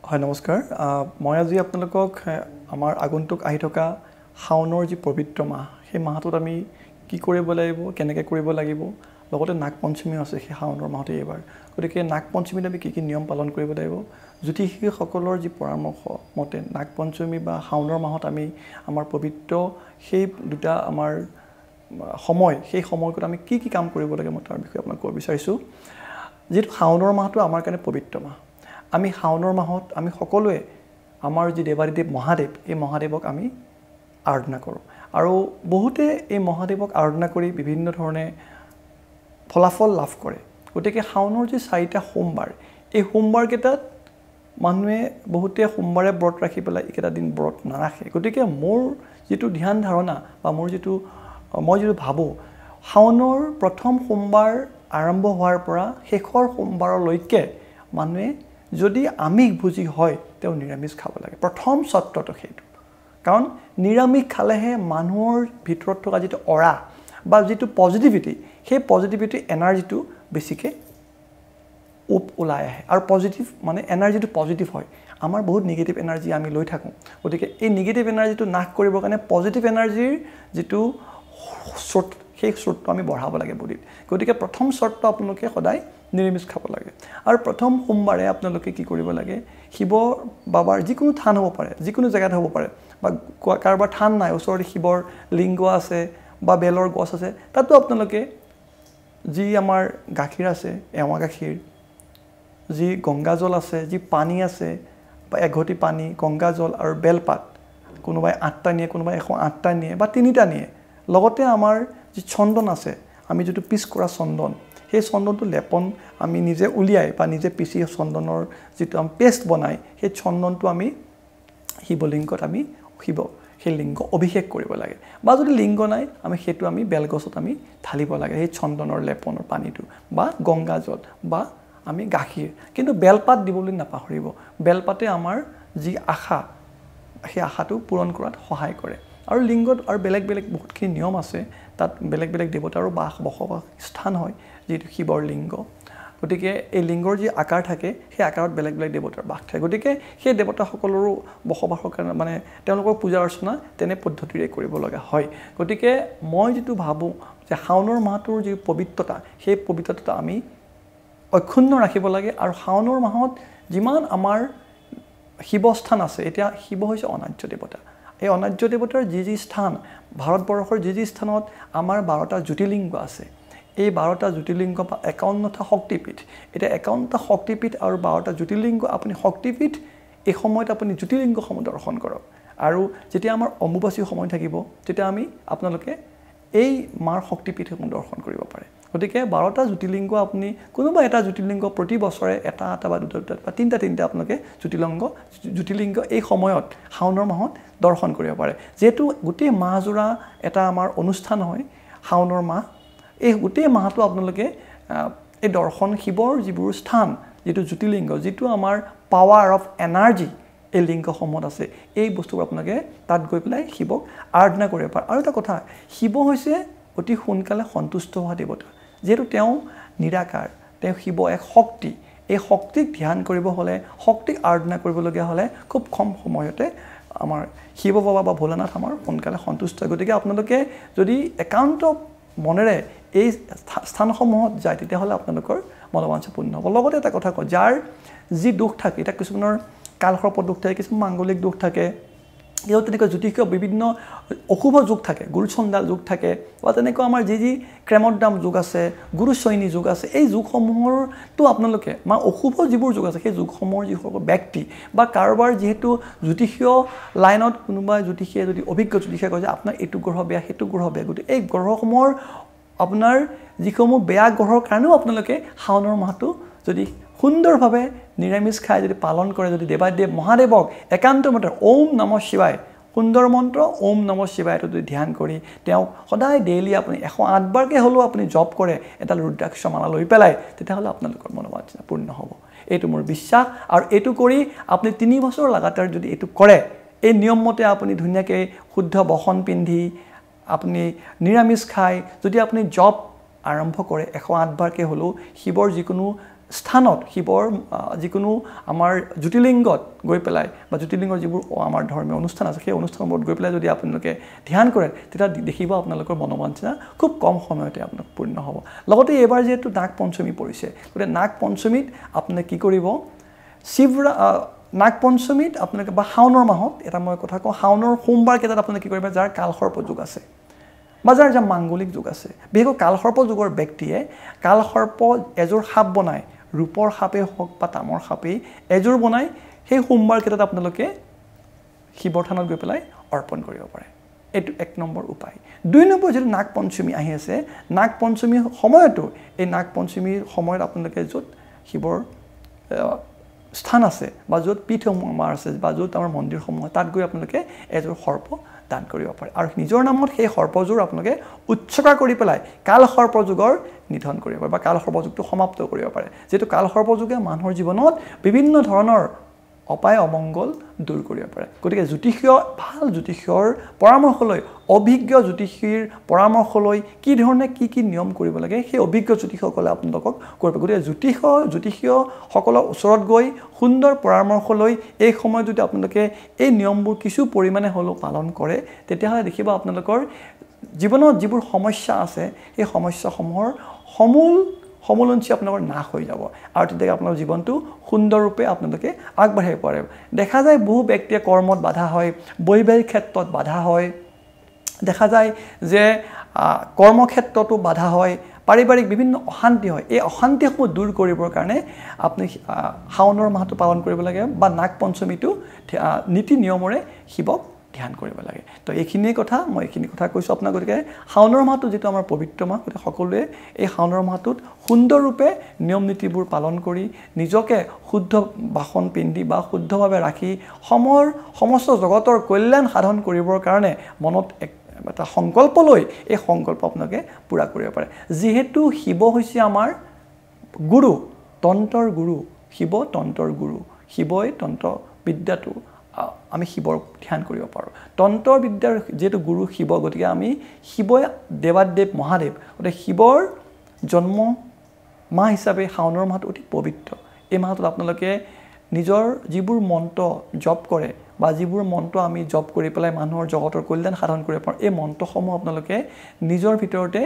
হয় নমস্কাৰ মই আজি আপোনালোকক আমাৰ আগন্তুক আহি থকা শাওনৰ যি পবিত্ৰ মাহ সেই মাহটোত আমি কি কৰিব লাগিব কেনেকৈ কৰিব লাগিব লগতে নাগ পঞ্চমী আছে সেই শাওনৰ মাহতে এবাৰ গতিকে নাগ পঞ্চমীত আমি কি নিয়ম পালন কৰিব লাগিব জ্যোতিষীসকলৰ যি পৰামৰ্শ মতে নাগ পঞ্চমী বা শাওনৰ মাহত আমি আমাৰ পবিত্ৰ সেই দুটা আমাৰ সময় সেই সময়ত আমি কি কাম কৰিব লাগে মই তাৰ বিষয়ে আপোনাক ক'ব বিচাৰিছোঁ যেটো শাওনৰ মাহটো আমাৰ কাৰণে পবিত্ৰ মাহ আমি শাওনৰ মাহত আমি সকলোৱে আমাৰ যি দেৱাদিদেৱ মহাদেৱ এই মহাদেৱক আমি আৰাধনা কৰোঁ আৰু বহুতে এই মহাদেৱক আৰাধনা কৰি বিভিন্ন ধৰণে ফলাফল লাভ কৰে গতিকে শাওনৰ যি 4টা সোমবাৰ এই সোমবাৰ কেইটাত মানুহে বহুতে সোমবাৰে ব্ৰত ৰাখি পেলাই একেটা দিন ব্ৰত নাৰাখে গতিকে মোৰ যেটো ধ্যান ধাৰণা বা মোৰ যেটো মই যেটো ভাবো শাওনৰ প্ৰথম সোমবাৰ আৰম্ভ হোৱাৰ পৰা শেষৰ সোমবাৰলৈকে মানুহে যদি আমিষ ভোজি হয় তেও নিৰামিষ খাব লাগে প্ৰথম সত্যটো সেইটো কাৰণ নিৰামিষ খালেহে মানুহৰ ভিতৰত থকা যেটো অৰা বা যেটো পজিটিভিটি সেই পজিটিভিটি এনাৰ্জিটো বেছিকে ওলাই আহে আৰু পজিটিভ মানে এনাৰ্জিটো পজিটিভ হয় আমাৰ বহুত নেগেটিভ এনাৰ্জি আমি লৈ থাকোঁ গতিকে এই নেগেটিভ এনাৰ্জিটো নাশ কৰিবৰ কাৰণে পজিটিভ এনাৰ্জিৰ যেটো স্ৰোত সেই স্ৰোতটো আমি বঢ়াব লাগে বডিত গতিকে প্ৰথম স্ৰোতটো আপোনালোকে সদায় নিৰামিষ খাব লাগে আৰু প্ৰথম সোমবাৰে আপোনালোকে কি কৰিব লাগে শিৱ বাবাৰ যিকোনো থান হ'ব পাৰে যিকোনো জায়গাত হ'ব পাৰে বা কাৰোবাৰ থান নাই ওচৰতে শিৱৰ লিংগ আছে বা বেলৰ গছ আছে তাতো আপোনালোকে যি আমাৰ গাখীৰ আছে এৱা গাখীৰ যি গংগাজল আছে যি পানী আছে বা এঘটি পানী গংগাজল আৰু বেলপাত কোনোবাই 8টা নিয়ে কোনোবাই 108টা নিয়ে বা 3টা নিয়ে লগতে আমাৰ যি চন্দন আছে আমি যেটো পিছ কৰা চন্দন সেই চন্দনটো লেপন আমি নিজে উলিয়াই বা নিজে পিছি চন্দনৰ যেটো আমি পেষ্ট বনাই সেই চন্দনটো আমি শিৱলিংগত আমি সেই লিংগ অভিষেক কৰিব লাগে বা যদি লিংগ নাই আমি সেইটো আমি বেলগছত আমি ঢালিব লাগে সেই চন্দনৰ লেপনৰ পানীটো বা গংগাজল বা আমি গাখীৰ কিন্তু বেলপাত দিবলৈ নাপাহৰিব বেলপাতে আমাৰ যি আশা সেই আশাটো পূৰণ কৰাত সহায় কৰে আৰু লিংগত আৰু বেলেগ বেলেগ বহুতখিনি নিয়ম আছে তাত বেলেগ বেলেগ দেৱতাৰো বসবাস স্থান হয় যেটো শিৱৰ লিংগ গতিকে এই লিংগৰ যি আকাৰ থাকে সেই আকাৰত বেলেগ বেলেগ দেৱতাৰ বাস থাকে গতিকে সেই দেৱতাসকলৰো বসবাসৰ কাৰণে মানে তেওঁলোকৰ পূজা অৰ্চনা তেনে পদ্ধতিৰে কৰিব লগা হয় গতিকে মই যেটো ভাবো যে শাওনৰ মাহটোৰ যি পবিত্ৰতা সেই পবিত্ৰতা আমি অক্ষুণ্ণ ৰাখিব লাগে আৰু শাওনৰ মাহত যিমান আমাৰ শিৱস্থান আছে এতিয়া শিৱ হৈছে অনাৰ্য দেৱতা এই অনাৰ্য দেৱতাৰ যি স্থান ভাৰতবৰ্ষৰ যি স্থানত আমাৰ 12টা জ্যোতিৰ্লিংগ আছে এই 12টা জ্যোতিৰ্লিংগ বা 51টা শক্তিপীঠ এটা 51টা শক্তিপীঠ আৰু 12টা জ্যোতিৰ্লিংগ আপুনি শক্তিপীঠ এই সময়ত আপুনি জ্যোতিৰ্লিংগসমূহ দৰ্শন কৰক আৰু যেতিয়া আমাৰ অম্বুবাচী সময় থাকিব তেতিয়া আমি আপোনালোকে এই মাৰ শক্তিপীঠসমূহ দৰ্শন কৰিব পাৰে গতিকে 12টা জ্যোতিৰ্লিংগ আপুনি কোনোবা এটা জ্যোতিৰ্লিংগ প্ৰতি বছৰে এটা বা দুটা বা তিনটা আপোনালোকে জ্যোতিৰ্লিংগ এই সময়ত শাওনৰ মাহত দৰ্শন কৰিব পাৰে যেটো গোটেই মাহজোৰা এটা আমাৰ অনুষ্ঠান হয় শাওনৰ মাহ এই গোটেই মাহটো আপোনালোকে এই দৰ্শন শিৱৰ যিবোৰ স্থান যেটো জ্যোতিৰ্লিংগ যেটো আমাৰ পাৱাৰ অফ এনাৰ্জি এই লিংগসমূহত আছে এই বস্তুবোৰ আপোনালোকে তাত গৈ পেলাই শিৱক আৰাধনা কৰিব পাৰে আৰু এটা কথা শিৱ হৈছে অতি সোনকালে সন্তুষ্ট হোৱা দেৱতা যেটো তেওঁ নিৰাকাৰ তেওঁ শিৱ এক শক্তি এই শক্তিক ধ্যান কৰিব হলে শক্তিক আৰাধনা কৰিবলগীয়া হলে খুব কম সময়তে আমাৰ শিৱ বাবা বা ভোলানাথ আমাৰ সোনকালে সন্তুষ্ট হয় গতিকে আপোনালোকে যদি একান্ত মনেৰে এই স্থানসমূহত যায় তেতিয়াহলে আপোনালোকৰ মনোবাঞ্ছা পূৰ্ণ হ'ব লগতে এটা কথা কওঁ যাৰ যি দুখ থাকে এটা কিছুমানৰ কালসৰ্প দুখ থাকে কিছুমান মাংগলিক দুখ থাকে এও তেনেকৈ জ্যোতিষীয় বিভিন্ন অশুভ যোগ থাকে গুৰুচণ্ডাল যোগ থাকে বা তেনেকৈ আমাৰ যি ক্ৰেমদ্দাম যোগ আছে গুৰুচৈনী যোগ আছে এই যোগসমূহৰটো আপোনালোকে অশুভ যিবোৰ যোগ আছে সেই যোগসমূহৰ যিসকল ব্যক্তি বা কাৰোবাৰ যেহেতু জ্যোতিষীয় লাইনত কোনোবা জ্যোতিষীয়ে যদি অভিজ্ঞ জ্যোতিষীয়ে কয় যে আপোনাৰ এইটো গ্ৰহ বেয়া সেইটো গ্ৰহ বেয়া গতিকে এই গ্ৰহসমূহৰ আপোনাৰ যিসমূহ বেয়া গ্ৰহৰ কাৰণেও আপোনালোকে শাওনৰ মাহটো যদি সুন্দৰভাৱে নিৰামিষ খাই যদি পালন কৰে যদি দেৱাদেৱ মহাদেৱক একান্ত মতে ওম নমঃ শিৱায় সুন্দৰ মন্ত্ৰ ওম নমঃ শিৱায়টো যদি ধ্যান কৰি তেওঁ সদায় ডেইলি আপুনি 108 বাৰকে হলেও আপুনি জপ কৰে এটা ৰুদ্ৰাক্ষ মালা লৈ পেলাই তেতিয়াহলে আপোনালোকৰ মনোবাঞ্ছা পূৰ্ণ হ'ব এইটো মোৰ বিশ্বাস আৰু এইটো কৰি আপুনি 3 বছৰ লাগাতাৰ যদি এইটো কৰে এই নিয়ম মতে আপুনি ধুনীয়াকৈ শুদ্ধ বসন পিন্ধি আপুনি নিৰামিষ খাই যদি আপুনি জপ আৰম্ভ কৰে 108 বাৰকে হলো শিৱৰ যিকোনো স্থানত শিৱৰ যিকোনো আমাৰ জ্যোতিৰ্লিংগত গৈ পেলাই বা জ্যোতিৰ্লিংগৰ যিবোৰ আমাৰ ধৰ্মীয় অনুষ্ঠান আছে সেই অনুষ্ঠানবোৰত গৈ পেলাই যদি আপোনালোকে ধ্যান কৰে তেতিয়া দেখিব আপোনালোকৰ মনোবাঞ্ছনা খুব কম সময়তে আপোনাক পূৰ্ণ হ'ব লগতে এইবাৰ যেহেতু নাগ পঞ্চমী পৰিছে গতিকে নাগ পঞ্চমীত আপোনালোকে কি কৰিব নাগ পঞ্চমীত আপোনালোকে বা শাওনৰ মাহত এটা মই কথা কওঁ শাওনৰ সোমবাৰ কেইটাত আপোনালোকে কি কৰিব যাৰ কালসৰ্প যোগ আছে বা যাৰ মাংগলিক যোগ আছে বিশেষকৈ কালসৰ্প যুগৰ ব্যক্তিয়ে কালসৰ্প এযোৰ সাপ বনায় ৰূপৰ সাপেই হওক বা তামৰ সাপেই এযোৰ বনাই সেই সোমবাৰ কেইটাত আপোনালোকে শিৱৰ থানত গৈ পেলাই অৰ্পণ কৰিব পাৰে এইটো 1 নম্বৰ উপায় 2 নম্বৰ যেটো নাগ পঞ্চমী আহি আছে নাগ পঞ্চমীৰ সময়তো এই নাগ পঞ্চমীৰ সময়ত আপোনালোকে য'ত শিৱৰ স্থান আছে বা য'ত পীঠসমূহ আমাৰ আছে বা য'ত আমাৰ মন্দিৰসমূহ তাত গৈ আপোনালোকে এযোৰ সৰ্প দান কৰিব পাৰে আৰু নিজৰ নামত সেই সৰ্পযোৰ আপোনালোকে উৎসৰ্গা কৰি পেলাই কাল সৰ্পযোগৰ নিধন কৰিব পাৰে বা কাল সৰ্পযোগটো সমাপ্ত কৰিব পাৰে যেটো কাল সৰ্পযোগে মানুহৰ জীৱনত বিভিন্ন ধৰণৰ অপায় অমংগল দূৰ কৰিব পাৰে গতিকে জ্যোতিষীয় ভাল জ্যোতিষীয়ৰ পৰামৰ্শ লৈ অভিজ্ঞ জ্যোতিষীৰ পৰামৰ্শ লৈ কি ধৰণে কি নিয়ম কৰিব লাগে সেই অভিজ্ঞ জ্যোতিষীসকলে আপোনালোকক কৰিব গতিকে জ্যোতিষীয় সকলৰ ওচৰত গৈ সুন্দৰ পৰামৰ্শ লৈ এই সময়ত যদি আপোনালোকে এই নিয়মবোৰ কিছু পৰিমাণে হলেও পালন কৰে তেতিয়াহ'লে দেখিবা আপোনালোকৰ জীৱনত যিবোৰ সমস্যা আছে সেই সমস্যাসমূহৰ সমুলঞ্চি আপোনালোকৰ নাশ হৈ যাব আৰু তেতিয়া আপোনালোকৰ জীৱনটো সুন্দৰ ৰূপে আপোনালোকে আগবাঢ়াই পাৰে দেখা যায় বহু ব্যক্তিয়ে কৰ্মত বাধা হয় বৈবাহিক ক্ষেত্ৰত বাধা হয় দেখা যায় যে কৰ্মক্ষেত্ৰতো বাধা হয় পাৰিবাৰিক বিভিন্ন অশান্তি হয় এই অশান্তিসমূহ দূৰ কৰিবৰ কাৰণে আপুনি শাওনৰ মাহটো পালন কৰিব লাগে বা নাগ পঞ্চমীটো নীতি নিয়মৰে শিৱক ধ্যান কৰিব লাগে তো এইখিনি কথা মই এইখিনি কথা কৈছো আপোনাক গতিকে শাওনৰ মাহটো যেটো আমাৰ পবিত্ৰ মাহ গতিকে সকলোৱে এই শাওনৰ মাহটোত সুন্দৰ ৰূপে নিয়ম নীতিবোৰ পালন কৰি নিজকে শুদ্ধ বাসন পিন্ধি বা শুদ্ধভাৱে ৰাখি সমস্ত জগতৰ কল্যাণ সাধন কৰিবৰ কাৰণে মনত এটা সংকল্প লৈ এই সংকল্প আপোনাকে পুৰা কৰিব পাৰে যেহেতু শিৱ হৈছে আমাৰ গুৰু তন্ত্ৰৰ গুৰু শিৱ তন্ত্ৰৰ গুৰু শিৱই তন্ত্ৰ বিদ্যাটো আমি শিৱৰ ধ্যান কৰিব পাৰো তন্ত্ৰ বিদ্যাৰ যেটো গুৰু শিৱ গতিকে আমি শিৱই দেৱাদেৱ মহাদেৱ গতিকে শিৱৰ জন্ম মাহ হিচাপে শাওনৰ মাহটো অতি পবিত্ৰ এই মাহটোত আপোনালোকে নিজৰ যিবোৰ মন্ত্ৰ জপ কৰে বা যিবোৰ মন্ত্ৰ আমি জপ কৰি পেলাই মানুহৰ জগতৰ কল্যাণ সাধন কৰিব পাৰো এই মন্ত্ৰসমূহ আপোনালোকে নিজৰ ভিতৰতে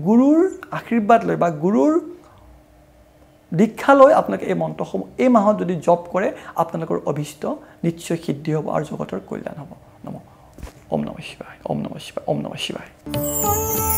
গুৰুৰ আশীৰ্বাদ লৈ বা গুৰুৰ দীক্ষা লৈ আপোনালোকে এই মন্ত্ৰসমূহ এই মাহত যদি জপ কৰে আপোনালোকৰ অভিষ্ট নিশ্চয় সিদ্ধি হ'ব আৰু জগতৰ কল্যাণ হ'ব ওম নমঃ শিৱায় ওম নমঃ শিৱায় ওম নমঃ শিৱায়